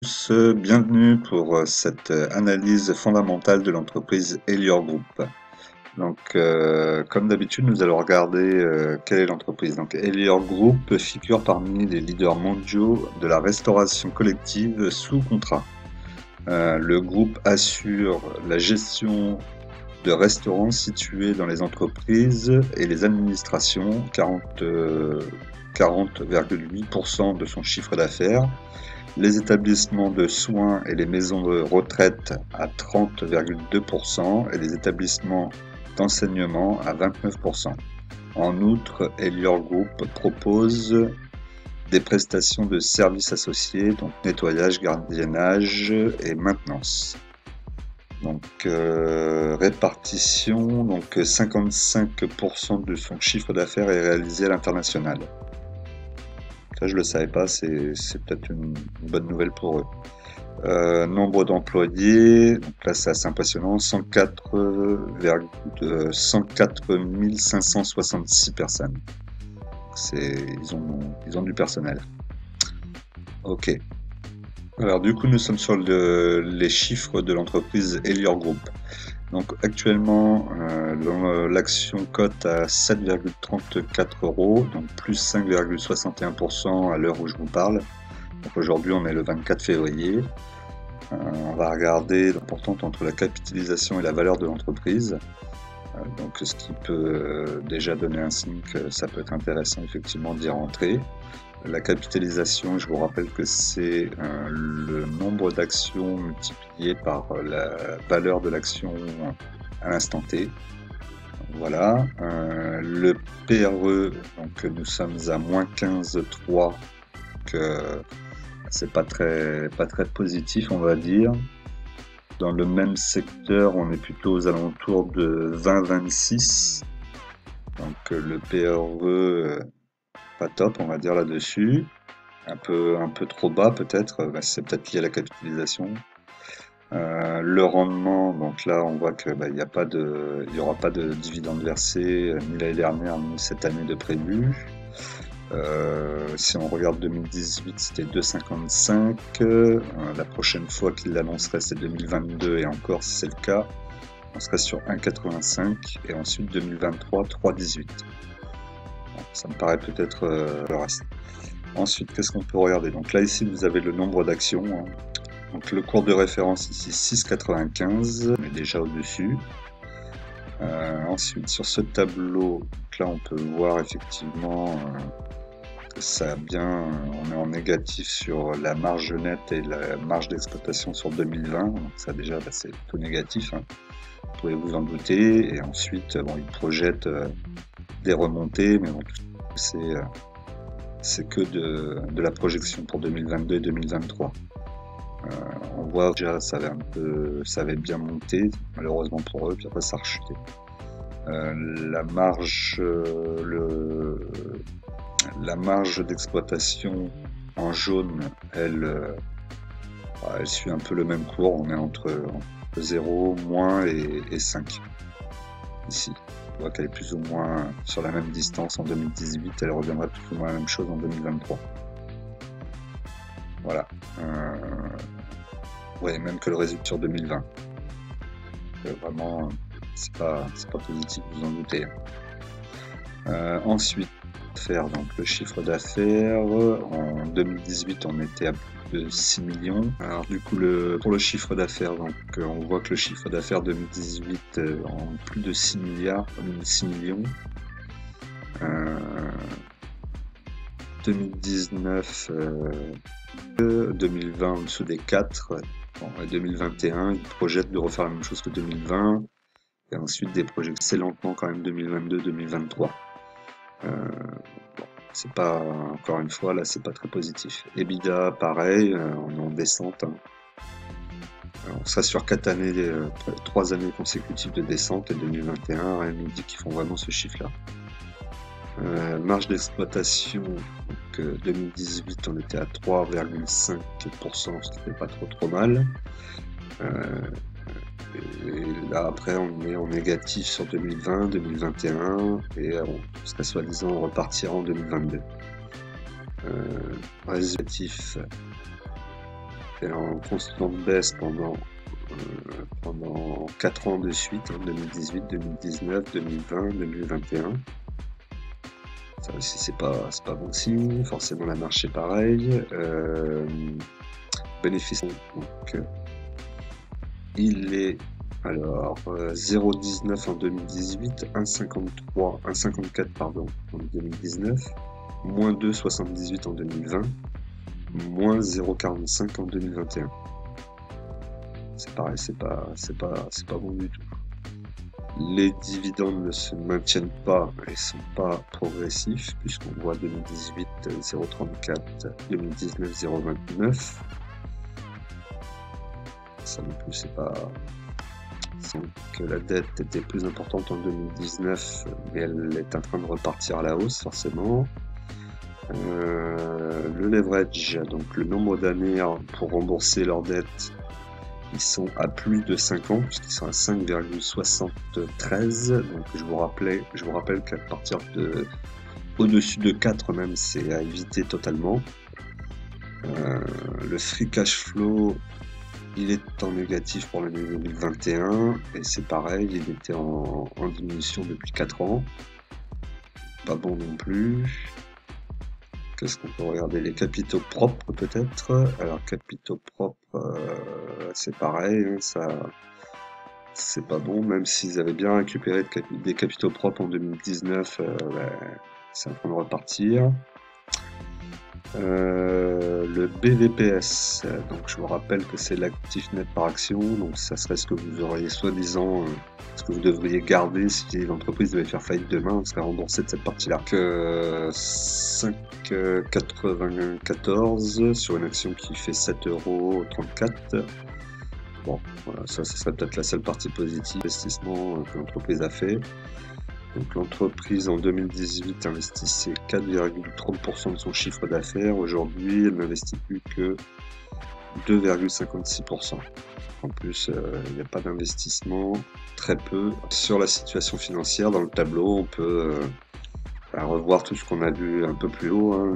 tous, bienvenue pour cette analyse fondamentale de l'entreprise Elior Group. Donc, comme d'habitude, nous allons regarder quelle est l'entreprise. Donc, Elior Group figure parmi les leaders mondiaux de la restauration collective sous contrat. Le groupe assure la gestion de restaurants situés dans les entreprises et les administrations, 40,8% de son chiffre d'affaires, les établissements de soins et les maisons de retraite à 30,2% et les établissements d'enseignement à 29%. En outre, Elior Group propose des prestations de services associés, donc nettoyage, gardiennage et maintenance. Donc répartition, donc 55% de son chiffre d'affaires est réalisé à l'international. Ça, je le savais pas, c'est peut-être une bonne nouvelle pour eux. Nombre d'employés, donc là c'est assez impressionnant, 104 566 personnes. Ils ont du personnel. Ok. Alors du coup nous sommes sur les chiffres de l'entreprise Elior Group. Donc actuellement l'action cote à 7,34 €, donc plus 5,61% à l'heure où je vous parle. Donc aujourd'hui on est le 24 février. On va regarder l'importance entre la capitalisation et la valeur de l'entreprise. Donc ce qui peut déjà donner un signe que ça peut être intéressant effectivement d'y rentrer. La capitalisation, je vous rappelle que c'est le nombre d'actions multiplié par la valeur de l'action à l'instant T. Voilà. Le PRE, donc nous sommes à moins 15,3, que c'est pas très positif, on va dire. Dans le même secteur, on est plutôt aux alentours de 20-26. Donc le PRE pas top, on va dire là-dessus. Un peu trop bas peut-être, c'est peut-être lié à la capitalisation. Le rendement, donc là on voit que il n'y aura pas de dividende versé ni l'année dernière ni cette année de prévu. Si on regarde 2018, c'était 2,55. La prochaine fois qu'il l'annoncerait, c'est 2022, et encore si c'est le cas, on serait sur 1,85, et ensuite 2023, 3,18. Bon, ça me paraît peut-être le reste. Ensuite, qu'est-ce qu'on peut regarder? Donc là, ici, vous avez le nombre d'actions. Donc le cours de référence ici, 6,95, on est déjà au-dessus. Ensuite, sur ce tableau, donc là, on peut voir effectivement que ça a bien, on est en négatif sur la marge nette et la marge d'exploitation sur 2020. Donc ça déjà, c'est plutôt négatif, hein. Vous pouvez vous en douter. Et ensuite, ils projettent des remontées, mais bon, c'est que de la projection pour 2022 et 2023. On voit déjà ça avait bien monté, malheureusement pour eux, puis après ça a rechuté. La marge d'exploitation en jaune, elle suit un peu le même cours, on est entre 0, moins et 5 ici. On voit qu'elle est plus ou moins sur la même distance en 2018, elle reviendra plus ou moins la même chose en 2023. Voilà. Ouais, même que le résultat sur 2020. Vraiment, c'est pas positif, vous en doutez. Ensuite, faire donc le chiffre d'affaires. En 2018, on était à plus de 6 millions. Alors du coup, pour le chiffre d'affaires, donc on voit que le chiffre d'affaires 2018 en plus de 6 milliards, 6 millions. 2019, 2020 en dessous des 4. Bon, et 2021, ils projettent de refaire la même chose que 2020. Et ensuite des projets assez lentement quand même 2022-2023. C'est pas, encore une fois, là c'est pas très positif. EBITDA pareil, on est en descente, hein. On sera sur 3 années consécutives de descente, et 2021, rien nous dit qu'ils font vraiment ce chiffre-là. Marge d'exploitation, donc 2018 on était à 3,5%, ce qui n'est pas trop mal. Et là après on est en négatif sur 2020, 2021, et on serait soi-disant repartir en 2022. Résultatif est en constante baisse pendant 4 ans de suite, hein, 2018, 2019, 2020, 2021. Ça aussi, c'est pas bon signe. Forcément, la marche est pareil. Bénéfice, donc, il est alors 0,19 en 2018, 1,53, 1,54 pardon en 2019, moins 2,78 en 2020, moins 0,45 en 2021. C'est pareil, c'est pas bon du tout. Les dividendes ne se maintiennent pas et sont pas progressifs, puisqu'on voit 2018 0,34, 2019 0,29. Ça non plus, c'est pas. C'est que la dette était plus importante en 2019, mais elle est en train de repartir à la hausse forcément. Le leverage, donc le nombre d'années pour rembourser leur dette, ils sont à plus de 5 ans, puisqu'ils sont à 5,73. Donc je vous rappelle qu'à partir de au-dessus de 4 même, c'est à éviter totalement. Le free cash flow, il est en négatif pour l'année 2021, et c'est pareil, il était en diminution depuis 4 ans. Pas bon non plus. Qu'est-ce qu'on peut regarder? Les capitaux propres peut-être. Alors capitaux propres, c'est pareil, hein, ça c'est pas bon, même s'ils avaient bien récupéré des capitaux propres en 2019, c'est en train de repartir. Le BVPS, donc je vous rappelle que c'est l'actif net par action, donc ça serait ce que vous auriez soi-disant, ce que vous devriez garder si l'entreprise devait faire faillite demain, on serait remboursé de cette partie-là. 5,94 sur une action qui fait 7,34 €. Bon, voilà, ça serait peut-être la seule partie positive d'investissement que l'entreprise a fait. Donc l'entreprise en 2018 investissait 4,30% de son chiffre d'affaires. Aujourd'hui, elle n'investit plus que 2,56%. En plus, il n'y a pas d'investissement, très peu. Sur la situation financière, dans le tableau, on peut revoir tout ce qu'on a vu un peu plus haut, hein,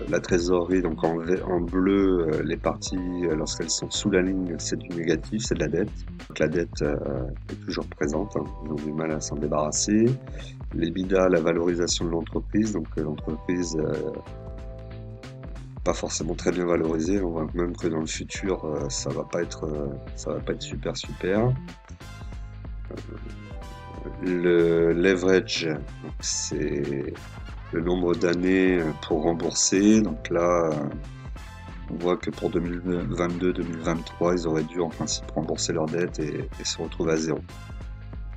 la trésorerie, donc en bleu, les parties, lorsqu'elles sont sous la ligne, c'est du négatif, c'est de la dette. Donc la dette est toujours présente, hein, ils ont du mal à s'en débarrasser. L'EBITDA, la valorisation de l'entreprise, donc l'entreprise pas forcément très bien valorisée, on voit même que dans le futur, ça va pas être super. Le leverage, c'est le nombre d'années pour rembourser. Donc là, on voit que pour 2022-2023, ils auraient dû en principe rembourser leur dette et se retrouver à zéro.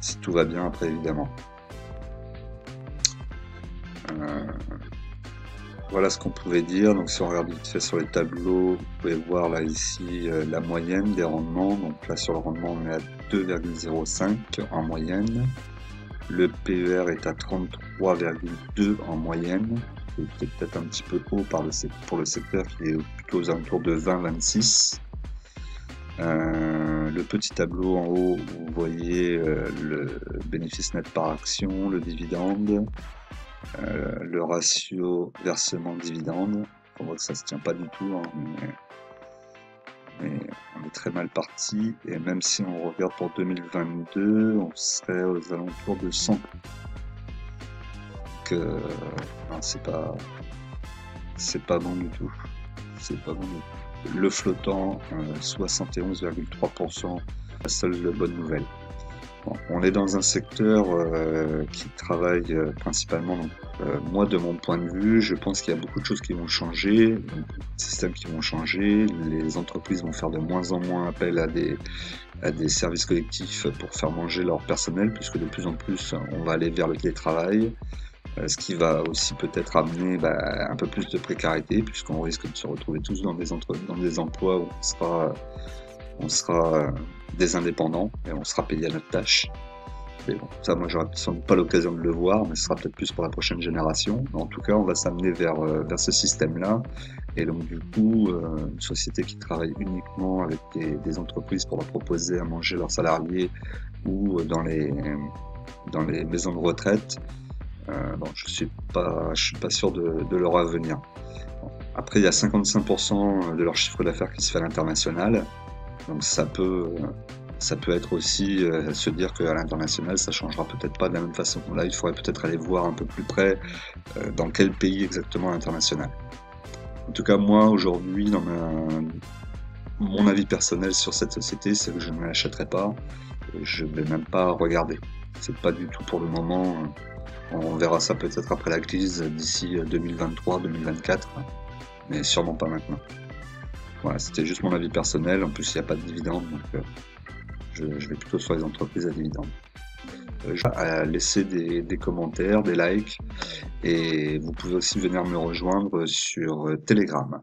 Si tout va bien après, évidemment. Voilà ce qu'on pouvait dire. Donc si on regarde vite fait sur les tableaux, vous pouvez voir là ici la moyenne des rendements. Donc là sur le rendement, on est à 2,05 en moyenne. Le PER est à 33,2 en moyenne. C'est peut-être un petit peu haut pour le secteur qui est plutôt aux alentours de 20-26. Le petit tableau en haut, vous voyez le bénéfice net par action, le dividende. Le ratio versement dividende, on voit que ça se tient pas du tout, hein, mais on est très mal parti, et même si on regarde pour 2022, on serait aux alentours de 100. Donc c'est pas bon du tout. C'est pas bon du tout. Le flottant, 71,3%, la seule bonne nouvelle. Bon, on est dans un secteur qui travaille principalement, donc, moi de mon point de vue, je pense qu'il y a beaucoup de choses qui vont changer, donc, des systèmes qui vont changer, les entreprises vont faire de moins en moins appel à des services collectifs pour faire manger leur personnel, puisque de plus en plus on va aller vers le télétravail, ce qui va aussi peut-être amener un peu plus de précarité, puisqu'on risque de se retrouver tous dans des emplois où on sera des indépendants et on sera payé à notre tâche. Mais bon, ça, moi, j'aurai sans doute pas l'occasion de le voir, mais ce sera peut-être plus pour la prochaine génération. Mais en tout cas, on va s'amener vers ce système-là. Et donc, du coup, une société qui travaille uniquement avec des entreprises pour leur proposer à manger leurs salariés ou dans les maisons de retraite, bon, je suis pas sûr de leur avenir. Bon, Après, il y a 55% de leur chiffre d'affaires qui se fait à l'international. Donc ça peut être aussi se dire qu'à l'international, ça changera peut-être pas de la même façon. Là, il faudrait peut-être aller voir un peu plus près dans quel pays exactement à l'international. En tout cas, moi, aujourd'hui, mon avis personnel sur cette société, c'est que je ne l'achèterai pas. Je vais même pas regarder. C'est pas du tout pour le moment. On verra ça peut-être après la crise d'ici 2023-2024, mais sûrement pas maintenant. Voilà, c'était juste mon avis personnel. En plus, il n'y a pas de dividendes, donc je vais plutôt sur les entreprises à dividendes. À laisser des commentaires, des likes, et vous pouvez aussi venir me rejoindre sur Telegram.